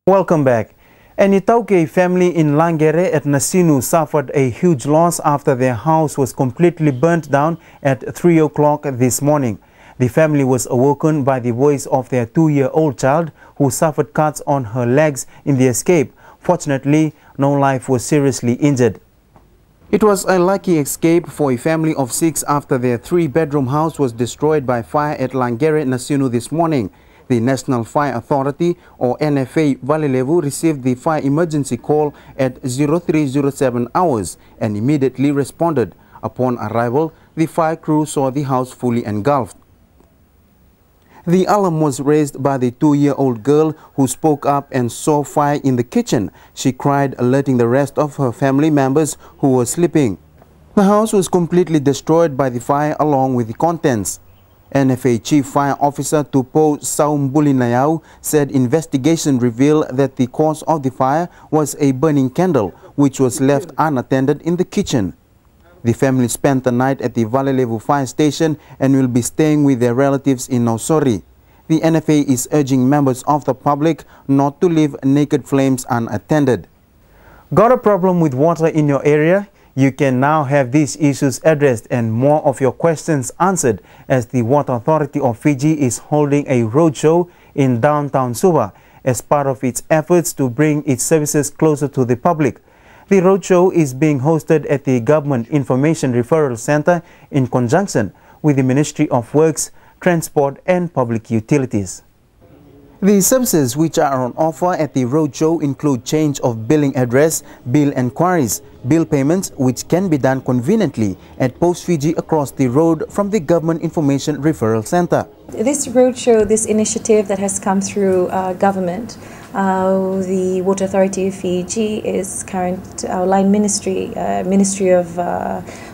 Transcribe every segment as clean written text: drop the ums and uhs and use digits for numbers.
Welcome back. An Itauke family in Langere at Nasinu suffered a huge loss after their house was completely burnt down at 3 o'clock this morning. The family was awoken by the voice of their 2-year-old child who suffered cuts on her legs in the escape. Fortunately, no life was seriously injured. It was a lucky escape for a family of 6 after their 3-bedroom house was destroyed by fire at Langere, Nasinu this morning. The National Fire Authority, or NFA Valilevu, received the fire emergency call at 0307 hours and immediately responded. Upon arrival, the fire crew saw the house fully engulfed. The alarm was raised by the 2-year-old girl who spoke up and saw fire in the kitchen. She cried, alerting the rest of her family members who were sleeping. The house was completely destroyed by the fire along with the contents. NFA Chief Fire Officer Tupo Saumbulinayau said investigation revealed that the cause of the fire was a burning candle which was left unattended in the kitchen. The family spent the night at the Valilevu fire station and will be staying with their relatives in Nausori. The NFA is urging members of the public not to leave naked flames unattended. Got a problem with water in your area? You can now have these issues addressed and more of your questions answered as the Water Authority of Fiji is holding a roadshow in downtown Suva as part of its efforts to bring its services closer to the public. The roadshow is being hosted at the Government Information Referral Center in conjunction with the Ministry of Works, Transport and Public Utilities. The services which are on offer at the roadshow include change of billing address, bill enquiries, bill payments which can be done conveniently at Post Fiji across the road from the Government Information Referral Center. This roadshow, this initiative that has come through government, the Water Authority of Fiji is our line ministry, Ministry of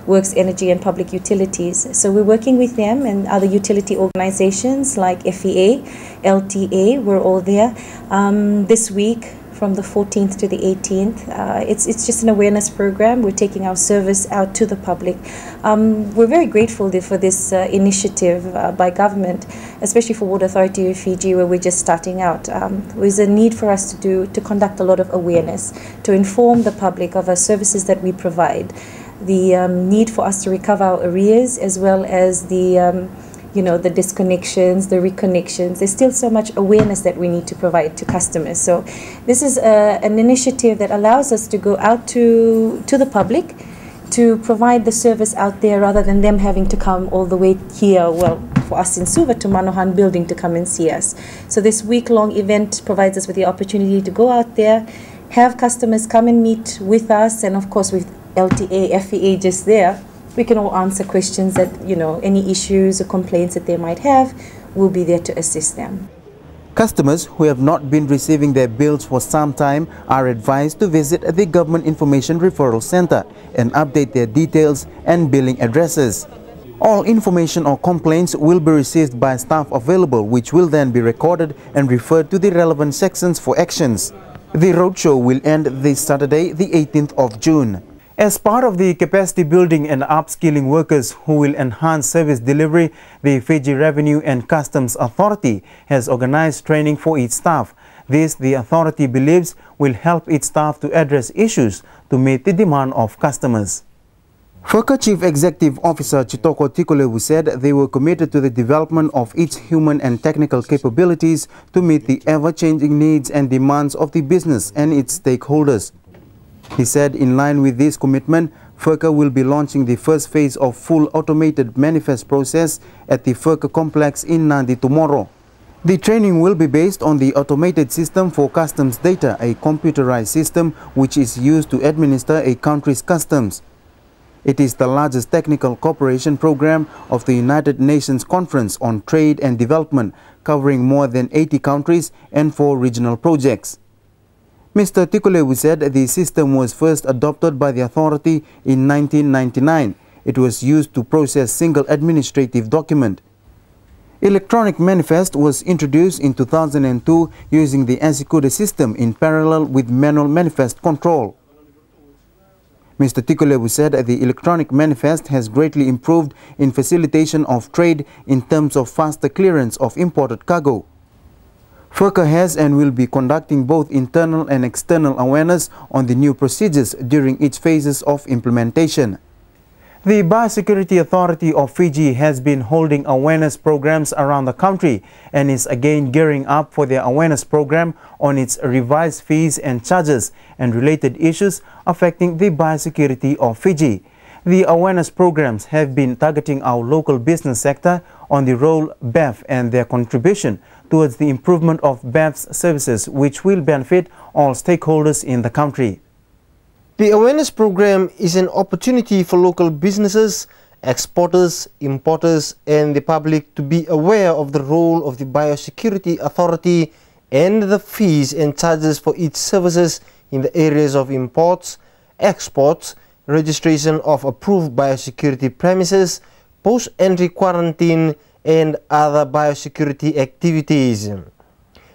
Works, Energy and Public Utilities. So we're working with them and other utility organizations like FEA, LTA, we're all there. This week, from the 14th to the 18th. It's just an awareness program. We're taking our service out to the public. We're very grateful for this initiative by government, especially for Water Authority of Fiji, where we're just starting out. There's a need for us to conduct a lot of awareness, to inform the public of our services that we provide, the need for us to recover our arrears, as well as the the disconnections, the reconnections. There's still so much awareness that we need to provide to customers. So this is an initiative that allows us to go out to the public to provide the service out there rather than them having to come all the way here, well, for us in Suva, to Manohan building to come and see us. So this week-long event provides us with the opportunity to go out there, have customers come and meet with us, and of course with LTA, FEA just there, we can all answer questions that, any issues or complaints that they might have, we'll be there to assist them. Customers who have not been receiving their bills for some time are advised to visit the Government Information Referral Center and update their details and billing addresses. All information or complaints will be received by staff available, which will then be recorded and referred to the relevant sections for actions. The roadshow will end this Saturday, the 18th of June. As part of the capacity building and upskilling workers who will enhance service delivery, the Fiji Revenue and Customs Authority has organized training for its staff. This, the authority believes, will help its staff to address issues to meet the demand of customers. FERCA Chief Executive Officer Chitoko Tikolewu said they were committed to the development of its human and technical capabilities to meet the ever-changing needs and demands of the business and its stakeholders. He said in line with this commitment, FERCA will be launching the first phase of full automated manifest process at the FERCA complex in Nadi tomorrow. The training will be based on the automated system for customs data, a computerized system which is used to administer a country's customs. It is the largest technical cooperation program of the United Nations Conference on Trade and Development, covering more than 80 countries and 4 regional projects. Mr. Tikolewu said the system was first adopted by the authority in 1999. It was used to process single administrative document. Electronic manifest was introduced in 2002 using the Ensikuda system in parallel with manual manifest control. Mr. Tikolewu said the electronic manifest has greatly improved in facilitation of trade in terms of faster clearance of imported cargo. FIRCA has and will be conducting both internal and external awareness on the new procedures during each phases of implementation. The Biosecurity Authority of Fiji has been holding awareness programs around the country and is again gearing up for their awareness program on its revised fees and charges and related issues affecting the biosecurity of Fiji. The awareness programs have been targeting our local business sector on the role BEF and their contribution towards the improvement of BEF's services, which will benefit all stakeholders in the country. The awareness program is an opportunity for local businesses, exporters, importers and the public to be aware of the role of the Biosecurity Authority and the fees and charges for its services in the areas of imports, exports, registration of approved biosecurity premises, post-entry quarantine and other biosecurity activities.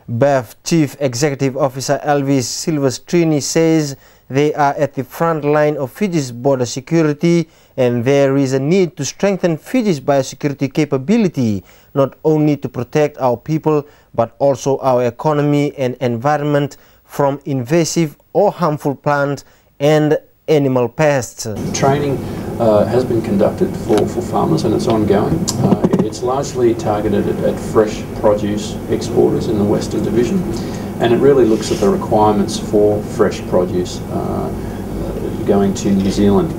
BEF Chief Executive Officer Elvis Silvestrini says they are at the front line of Fiji's border security and there is a need to strengthen Fiji's biosecurity capability not only to protect our people but also our economy and environment from invasive or harmful plant and animal pests. Training has been conducted for farmers and it's ongoing. It's largely targeted at fresh produce exporters in the Western Division, and it really looks at the requirements for fresh produce going to New Zealand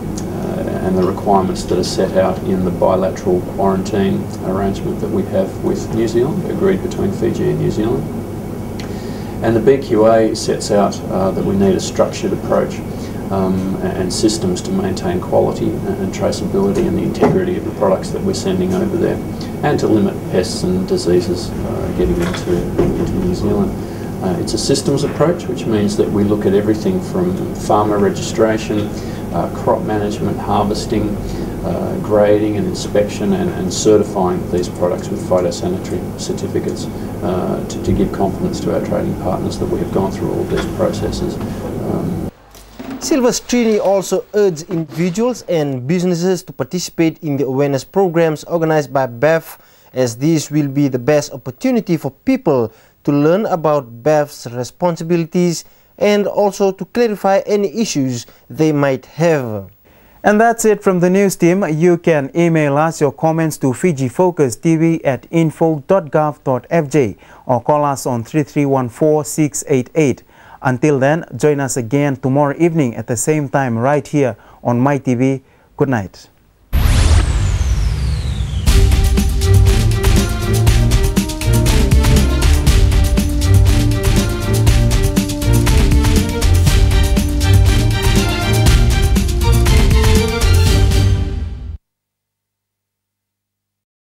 and the requirements that are set out in the bilateral quarantine arrangement that we have with New Zealand, agreed between Fiji and New Zealand. And the BQA sets out that we need a structured approach and systems to maintain quality and traceability and the integrity of the products that we're sending over there, and to limit pests and diseases getting into New Zealand. It's a systems approach, which means that we look at everything from farmer registration, crop management, harvesting, grading and inspection and certifying these products with phytosanitary certificates to give confidence to our trading partners that we have gone through all of these processes. Silvestrini also urged individuals and businesses to participate in the awareness programs organized by BEF, as this will be the best opportunity for people to learn about BEF's responsibilities and also to clarify any issues they might have. And that's it from the news team. You can email us your comments to fijifocustv@info.gov.fj or call us on 3314-688. Until then, join us again tomorrow evening at the same time right here on MyTV. Good night.